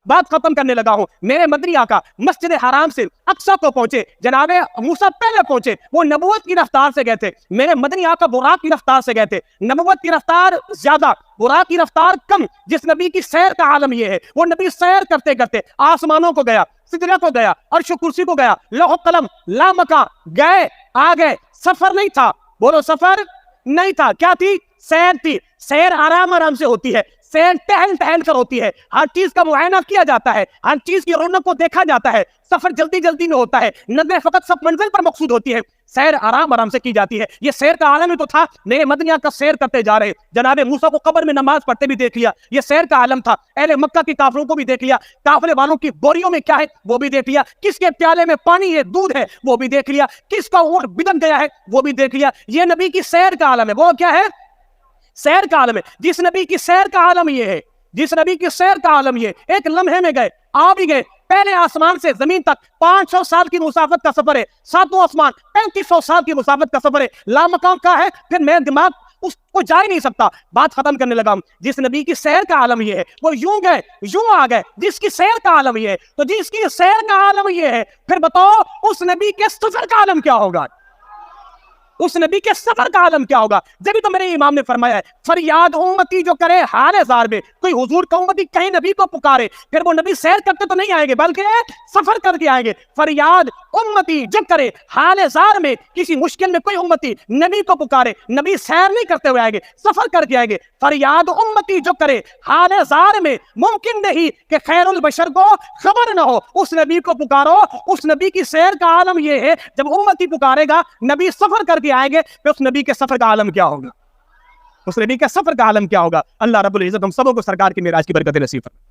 بات ختم کرنے لگا ہوں. میرے مدنی آقا مسجد حرام سے اقصی کو پہنچے, جناب موسیٰ پہلے پہنچے, وہ نبوت کی رفتار سے گئے تھے. میرے مدنی آقا براق کی رفتار سے گئے تھے. نبوت کی رفتار زیادہ, براق کی رفتار کم. جس نبی کی سیر کا عالم یہ ہے, وہ نبی سیر کرتے کرتے آسمانوں کو گیا, سدرہ کو گیا, عرش و کرسی کو گیا, لوح و قلم, لامکاں, گئے آ گئے. سفر نہیں تھا, بولو سفر نہیں تھا. کیا تھی؟ سیر تھی. سیر آرام آرام سے ہوتی ہے, سیر ٹہل ٹہل کر ہوتی ہے. ہر چیز کا معائنہ کیا جاتا ہے, ہر چیز کی رونق کو دیکھا جاتا ہے. سفر جلدی جلدی میں ہوتا ہے, نظریں فقط سب منزل پر مقصود ہوتی ہے. سیر آرام آرام سے کی جاتی ہے. یہ سیر کا عالم ہی تو تھا. میرے مدنی آقا سیر کرتے جا رہے, جناب موسیٰ کو قبر میں نماز پڑھتے بھی دیکھ لیا, یہ سیر کا عالم تھا. اہل مکہ کی کافروں کو بھی دیکھ لیا, قافلے والوں کی بوریوں میں کیا ہے وہ بھی دیکھ لیا, کس کے پیالے میں پانی ہے, دودھ ہے, وہ بھی دیکھ لیا, کس کا اونٹ بدن گیا ہے وہ بھی دیکھ لیا. یہ نبی کی سیر کا عالم ہے. وہ کیا ہے؟ سیر کا عالم ہے. جس نبی کی سیر کا عالم یہ ہے, جس نبی کی سیر کا عالم یہ, ایک لمحے میں گئے, آ بھی گئے. پہلے آسمان سے زمین تک 500 سال کی مسافت کا سفر ہے. ساتواں آسمان 3500 سال کی مسافت کا سفر ہے. لامکان کا ہے, پھر میرا دماغ اس کو جا ہی نہیں سکتا. بات ختم کرنے لگا ہوں. جس نبی کی سیر کا عالم یہ ہے, وہ یوں گئے یوں آ گئے. جس کی سیر کا عالم یہ ہے, تو جس کی سیر کا عالم یہ ہے, پھر بتاؤ اس نبی کے سفر کا عالم کیا ہوگا؟ اس نبی کے سفر کا عالم کیا ہوگا؟ جبھی تو میرے امام نے فرمایا ہے, فریاد امتی جو کرے حال زار میں. کوئی حضور کا امتی کہیں نبی کو پکارے, پھر وہ نبی سیر کرتے تو نہیں آئیں گے, بلکہ سفر کر کے آئیں گے. فریاد امتی جو کرے حال زار میں, کسی مشکل میں کوئی امتی نبی کو پکارے, نبی سیر نہیں کرتے ہوئے آئیں گے, سفر کر کے آئیں گے. فریاد امتی جو کرے حال زار میں, ممکن نہیں کہ خیر البشر کو خبر نہ ہو. اس نبی کو پکارو. اس نبی کی سیر کا عالم یہ ہے, جب امتی پکارے گا, نبی سفر کر کے آئیں گے, پھر اس نبی کے سفر کا عالم کیا ہوگا؟ اس نبی کے سفر کا عالم کیا ہوگا؟ اللہ رب العزت ہم سبوں کو سرکار کی معراج کی برکت نصیب فرمائے.